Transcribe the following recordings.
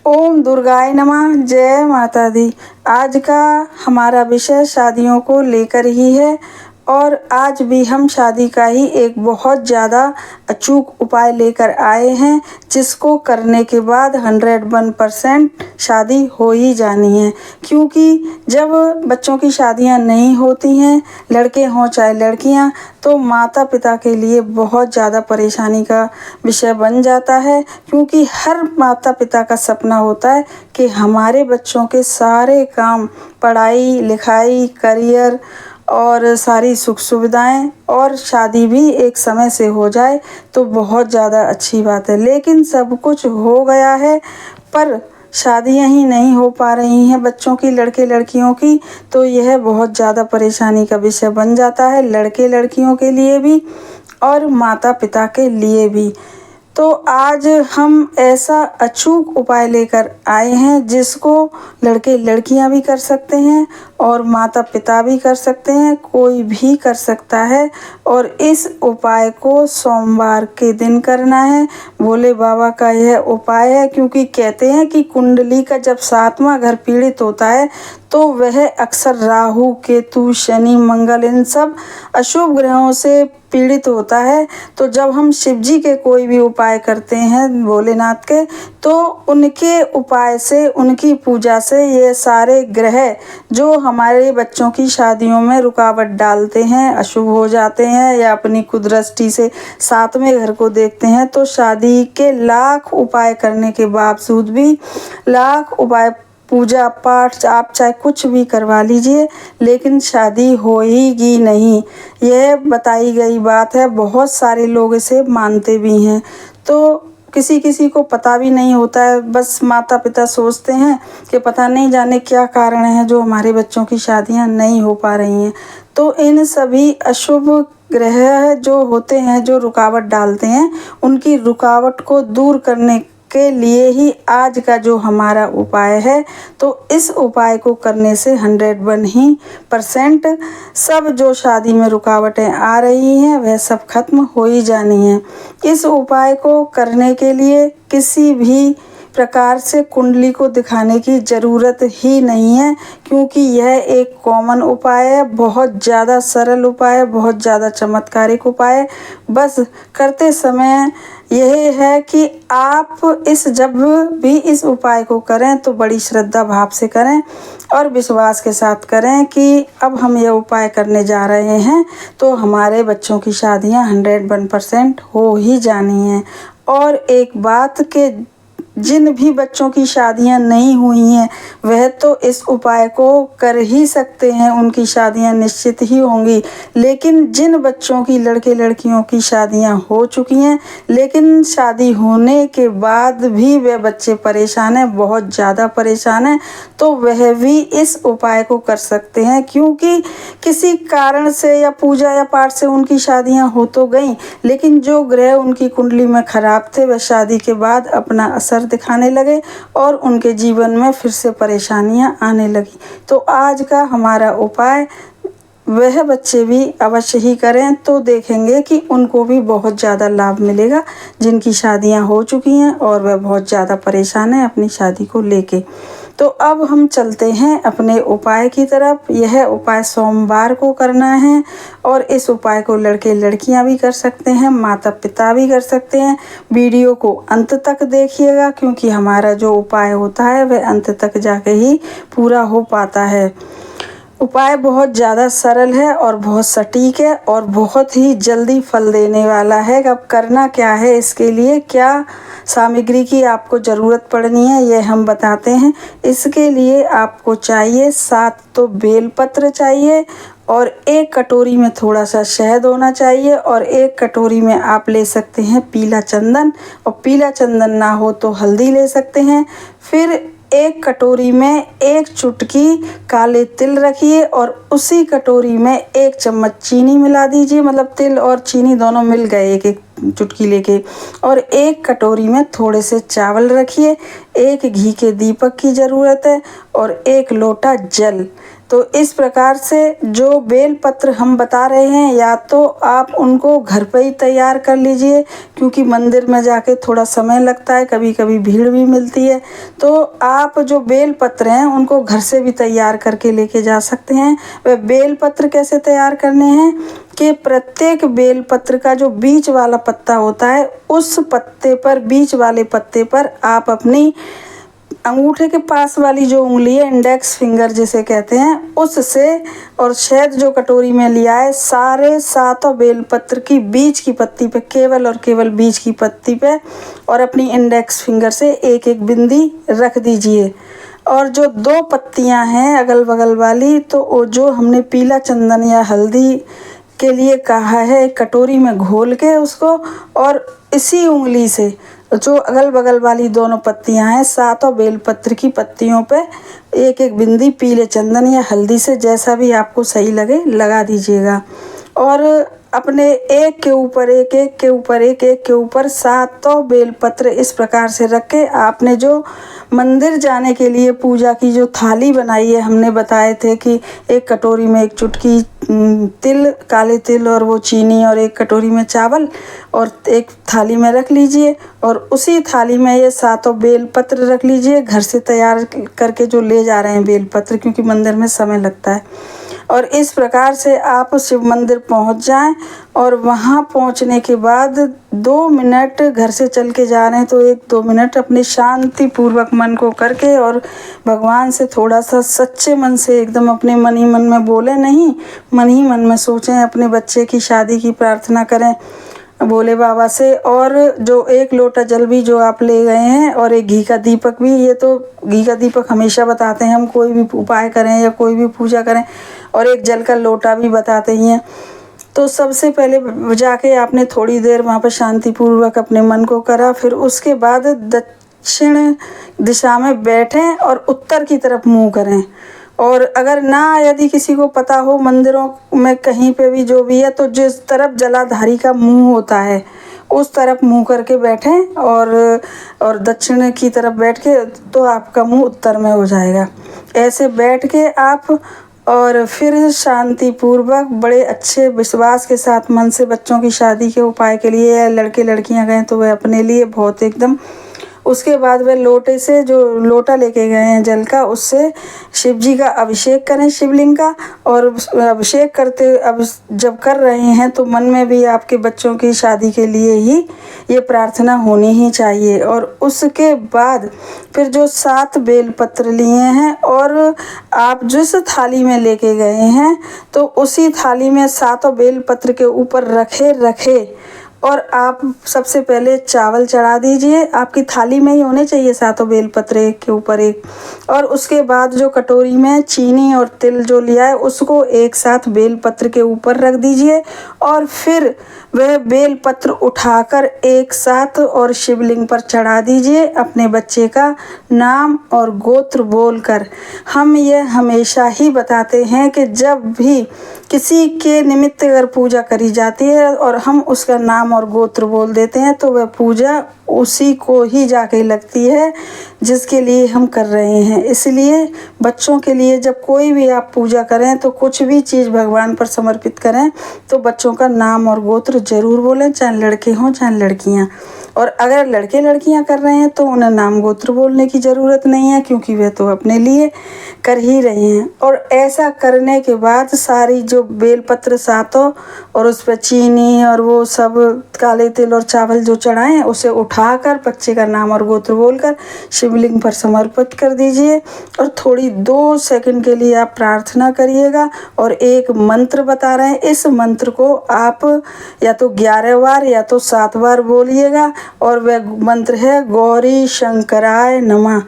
ओम दुर्गाय नमः। जय माता दी। आज का हमारा विषय शादियों को लेकर ही है और आज भी हम शादी का ही एक बहुत ज़्यादा अचूक उपाय लेकर आए हैं जिसको करने के बाद 101% शादी हो ही जानी है। क्योंकि जब बच्चों की शादियां नहीं होती हैं, लड़के हों चाहे लड़कियां, तो माता पिता के लिए बहुत ज़्यादा परेशानी का विषय बन जाता है। क्योंकि हर माता पिता का सपना होता है कि हमारे बच्चों के सारे काम, पढ़ाई लिखाई, करियर और सारी सुख सुविधाएं और शादी भी एक समय से हो जाए तो बहुत ज़्यादा अच्छी बात है। लेकिन सब कुछ हो गया है पर शादियां ही नहीं हो पा रही हैं बच्चों की, लड़के लड़कियों की, तो यह बहुत ज़्यादा परेशानी का विषय बन जाता है, लड़के लड़कियों के लिए भी और माता पिता के लिए भी। तो आज हम ऐसा अचूक उपाय लेकर आए हैं जिसको लड़के लड़कियां भी कर सकते हैं और माता पिता भी कर सकते हैं, कोई भी कर सकता है। और इस उपाय को सोमवार के दिन करना है। भोले बाबा का यह उपाय है क्योंकि कहते हैं कि कुंडली का जब 7वां घर पीड़ित होता है तो वह अक्सर राहु, केतु, शनि, मंगल इन सब अशुभ ग्रहों से पीड़ित होता है। तो जब हम शिव जी के कोई भी उपाय करते हैं भोलेनाथ के, तो उनके उपाय से, उनकी पूजा से ये सारे ग्रह जो हमारे बच्चों की शादियों में रुकावट डालते हैं, अशुभ हो जाते हैं या अपनी कुदृष्टि से 7वें घर को देखते हैं, तो शादी के लाख उपाय करने के बावजूद भी, लाख उपाय पूजा पाठ आप चाहे कुछ भी करवा लीजिए लेकिन शादी होएगी नहीं। यह बताई गई बात है, बहुत सारे लोग इसे मानते भी हैं। तो किसी किसी को पता भी नहीं होता है, बस माता पिता सोचते हैं कि पता नहीं जाने क्या कारण है जो हमारे बच्चों की शादियां नहीं हो पा रही हैं। तो इन सभी अशुभ ग्रह जो होते हैं, जो रुकावट डालते हैं, उनकी रुकावट को दूर करने के लिए ही आज का जो हमारा उपाय है, तो इस उपाय को करने से 101% सब जो शादी में रुकावटें आ रही हैं वह सब खत्म हो ही जानी हैं। इस उपाय को करने के लिए किसी भी प्रकार से कुंडली को दिखाने की ज़रूरत ही नहीं है क्योंकि यह एक कॉमन उपाय है, बहुत ज़्यादा सरल उपाय है, बहुत ज़्यादा चमत्कारिक उपाय है। बस करते समय यह है कि आप जब भी इस उपाय को करें तो बड़ी श्रद्धा भाव से करें और विश्वास के साथ करें कि अब हम ये उपाय करने जा रहे हैं तो हमारे बच्चों की शादियां 101% हो ही जानी हैं। और एक बात के जिन भी बच्चों की शादियां नहीं हुई हैं वह तो इस उपाय को कर ही सकते हैं, उनकी शादियां निश्चित ही होंगी। लेकिन जिन बच्चों की, लड़के लड़कियों की शादियां हो चुकी हैं लेकिन शादी होने के बाद भी वे बच्चे परेशान हैं, बहुत ज़्यादा परेशान हैं, तो वह भी इस उपाय को कर सकते हैं। क्योंकि किसी कारण से या पूजा या पाठ से उनकी शादियां हो तो गई लेकिन जो ग्रह उनकी कुंडली में खराब थे वह शादी के बाद अपना असर दिखाने लगे और उनके जीवन में फिर से परेशानियां आने लगी। तो आज का हमारा उपाय वह बच्चे भी अवश्य ही करें तो देखेंगे कि उनको भी बहुत ज़्यादा लाभ मिलेगा जिनकी शादियां हो चुकी हैं और वह बहुत ज़्यादा परेशान हैं अपनी शादी को लेके। तो अब हम चलते हैं अपने उपाय की तरफ। यह उपाय सोमवार को करना है और इस उपाय को लड़के लड़कियां भी कर सकते हैं, माता पिता भी कर सकते हैं। वीडियो को अंत तक देखिएगा क्योंकि हमारा जो उपाय होता है वह अंत तक जाके ही पूरा हो पाता है। उपाय बहुत ज़्यादा सरल है और बहुत सटीक है और बहुत ही जल्दी फल देने वाला है। अब करना क्या है, इसके लिए क्या सामग्री की आपको ज़रूरत पड़नी है यह हम बताते हैं। इसके लिए आपको चाहिए 7 तो बेलपत्र चाहिए और 1 कटोरी में थोड़ा सा शहद होना चाहिए और 1 कटोरी में आप ले सकते हैं पीला चंदन, और पीला चंदन ना हो तो हल्दी ले सकते हैं। फिर 1 कटोरी में 1 चुटकी काले तिल रखिए और उसी कटोरी में 1 चम्मच चीनी मिला दीजिए, मतलब तिल और चीनी दोनों मिल गए एक एक चुटकी लेके। और 1 कटोरी में थोड़े से चावल रखिए, 1 घी के दीपक की ज़रूरत है और 1 लोटा जल। तो इस प्रकार से जो बेल पत्र हम बता रहे हैं, या तो आप उनको घर पे ही तैयार कर लीजिए, क्योंकि मंदिर में जाके थोड़ा समय लगता है, कभी कभी भीड़ भी मिलती है। तो आप जो बेल पत्र हैं उनको घर से भी तैयार करके लेके जा सकते हैं। वह बेल पत्र कैसे तैयार करने हैं कि प्रत्येक बेल पत्र का जो बीच वाला पत्ता होता है, उस पत्ते पर, बीच वाले पत्ते पर आप अपनी अंगूठे के पास वाली जो उंगली है, इंडेक्स फिंगर जिसे कहते हैं, उससे और शहद जो कटोरी में लिया है, सारे 7 बेलपत्र की बीच की पत्ती पे, केवल और केवल बीच की पत्ती पे, और अपनी इंडेक्स फिंगर से एक एक बिंदी रख दीजिए। और जो 2 पत्तियां हैं अगल बगल वाली, तो वो जो हमने पीला चंदन या हल्दी के लिए कहा है, कटोरी में घोल के उसको, और इसी उंगली से जो अगल बगल वाली दोनों पत्तियां हैं, 7 बेलपत्र की पत्तियों पे एक एक बिंदी पीले चंदन या हल्दी से, जैसा भी आपको सही लगे, लगा दीजिएगा। और अपने एक के ऊपर एक, एक के ऊपर एक, एक के ऊपर 7 बेलपत्र इस प्रकार से रख के आपने जो मंदिर जाने के लिए पूजा की जो थाली बनाई है, हमने बताए थे कि एक कटोरी में एक चुटकी तिल, काले तिल और वो चीनी, और एक कटोरी में चावल, और एक थाली में रख लीजिए, और उसी थाली में ये 7 बेलपत्र रख लीजिए, घर से तैयार करके जो ले जा रहे हैं बेलपत्र, क्योंकि मंदिर में समय लगता है। और इस प्रकार से आप शिव मंदिर पहुंच जाएं, और वहां पहुंचने के बाद 2 मिनट, घर से चल के जा रहे हैं तो 1-2 मिनट अपने शांति पूर्वक मन को करके, और भगवान से थोड़ा सा सच्चे मन से, एकदम अपने मन ही मन में बोले नहीं, मन ही मन में सोचें, अपने बच्चे की शादी की प्रार्थना करें भोले बाबा से। और जो 1 लोटा जल भी जो आप ले गए हैं, और एक घी का दीपक भी, ये तो घी का दीपक हमेशा बताते हैं हम, कोई भी उपाय करें या कोई भी पूजा करें, और एक जल का लोटा भी बताते ही हैं। तो सबसे पहले जाके आपने थोड़ी देर वहाँ पर शांतिपूर्वक अपने मन को करा, फिर उसके बाद दक्षिण दिशा में बैठें और उत्तर की तरफ मुँह करें। और अगर ना, यदि किसी को पता हो मंदिरों में कहीं पे भी जो भी है, तो जिस तरफ जलाधारी का मुंह होता है उस तरफ मुंह करके बैठें, और दक्षिण की तरफ बैठ के, तो आपका मुंह उत्तर में हो जाएगा। ऐसे बैठ के आप, और फिर शांतिपूर्वक बड़े अच्छे विश्वास के साथ मन से बच्चों की शादी के उपाय के लिए, या लड़के लड़कियां गए तो वह अपने लिए बहुत एकदम, उसके बाद वह लोटे से, जो लोटा लेके गए हैं जल का, उससे शिव जी का अभिषेक करें, शिवलिंग का। और अभिषेक करते, अब जब कर रहे हैं तो मन में भी आपके बच्चों की शादी के लिए ही ये प्रार्थना होनी ही चाहिए। और उसके बाद फिर जो 7 बेलपत्र लिए हैं, और आप जिस थाली में लेके गए हैं, तो उसी थाली में 7 बेलपत्र के ऊपर रखे, और आप सबसे पहले चावल चढ़ा दीजिए। आपकी थाली में ही होने चाहिए 7 बेलपत्र एक के ऊपर एक। और उसके बाद जो कटोरी में चीनी और तिल जो लिया है, उसको एक साथ बेलपत्र के ऊपर रख दीजिए, और फिर वह बेलपत्र उठाकर एक साथ और शिवलिंग पर चढ़ा दीजिए, अपने बच्चे का नाम और गोत्र बोलकर। हम ये हमेशा ही बताते हैं कि जब भी किसी के निमित्त अगर पूजा करी जाती है और हम उसका नाम और गोत्र बोल देते हैं, तो वह पूजा उसी को ही जाके लगती है जिसके लिए हम कर रहे हैं। इसलिए बच्चों के लिए जब कोई भी आप पूजा करें, तो कुछ भी चीज़ भगवान पर समर्पित करें, तो बच्चों का नाम और गोत्र ज़रूर बोलें, चाहे लड़के हों चाहे लड़कियां। और अगर लड़के लड़कियां कर रहे हैं तो उन्हें नाम गोत्र बोलने की ज़रूरत नहीं है, क्योंकि वे तो अपने लिए कर ही रहे हैं। और ऐसा करने के बाद सारी जो बेलपत्र 7 और उस पर चीनी और वो सब काले तिल और चावल जो चढ़ाएं, उसे उठाकर बच्चे का नाम और गोत्र बोलकर शिवलिंग पर समर्पित कर दीजिए। और थोड़ी 2 सेकंड के लिए आप प्रार्थना करिएगा, और एक मंत्र बता रहे हैं, इस मंत्र को आप या तो 11 बार या तो 7 बार बोलिएगा। और वह मंत्र है गौरी शंकराय नमः।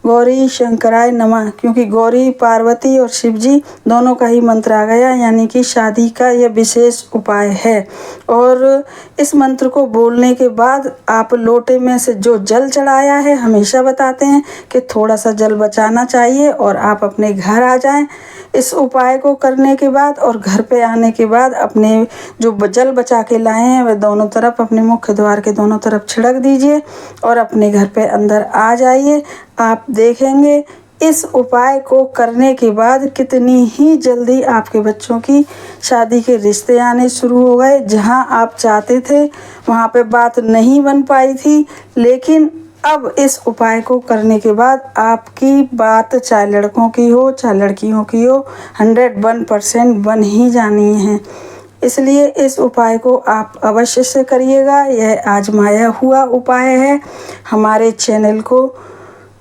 गौरी शंकराय नमः, क्योंकि गौरी, पार्वती और शिव जी दोनों का ही मंत्र आ गया, यानी कि शादी का यह विशेष उपाय है। और इस मंत्र को बोलने के बाद आप लोटे में से जो जल चढ़ाया है, हमेशा बताते हैं कि थोड़ा सा जल बचाना चाहिए, और आप अपने घर आ जाएं इस उपाय को करने के बाद। और घर पे आने के बाद अपने जो जल बचा के लाए हैं, वह दोनों तरफ, अपने मुख्य द्वार के दोनों तरफ छिड़क दीजिए, और अपने घर पे अंदर आ जाइए। आप देखेंगे इस उपाय को करने के बाद कितनी ही जल्दी आपके बच्चों की शादी के रिश्ते आने शुरू हो गए। जहां आप चाहते थे वहां पे बात नहीं बन पाई थी, लेकिन अब इस उपाय को करने के बाद आपकी बात चाहे लड़कों की हो चाहे लड़कियों की हो 101% बन ही जानी है। इसलिए इस उपाय को आप अवश्य से करिएगा। यह आजमाया हुआ उपाय है। हमारे चैनल को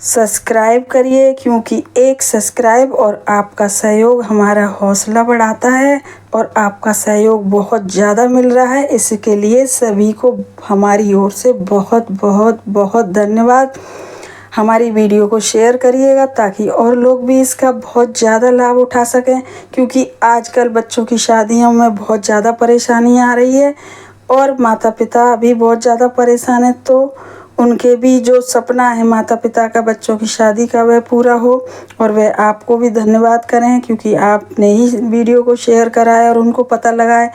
सब्सक्राइब करिए, क्योंकि एक सब्सक्राइब और आपका सहयोग हमारा हौसला बढ़ाता है और आपका सहयोग बहुत ज़्यादा मिल रहा है। इसके लिए सभी को हमारी ओर से बहुत बहुत बहुत धन्यवाद। हमारी वीडियो को शेयर करिएगा ताकि और लोग भी इसका बहुत ज़्यादा लाभ उठा सकें, क्योंकि आजकल बच्चों की शादियों में बहुत ज़्यादा परेशानी आ रही है और माता पिता भी बहुत ज़्यादा परेशान है। तो उनके भी जो सपना है माता पिता का बच्चों की शादी का वह पूरा हो, और वह आपको भी धन्यवाद करें क्योंकि आपने ही वीडियो को शेयर करा है और उनको पता लगा है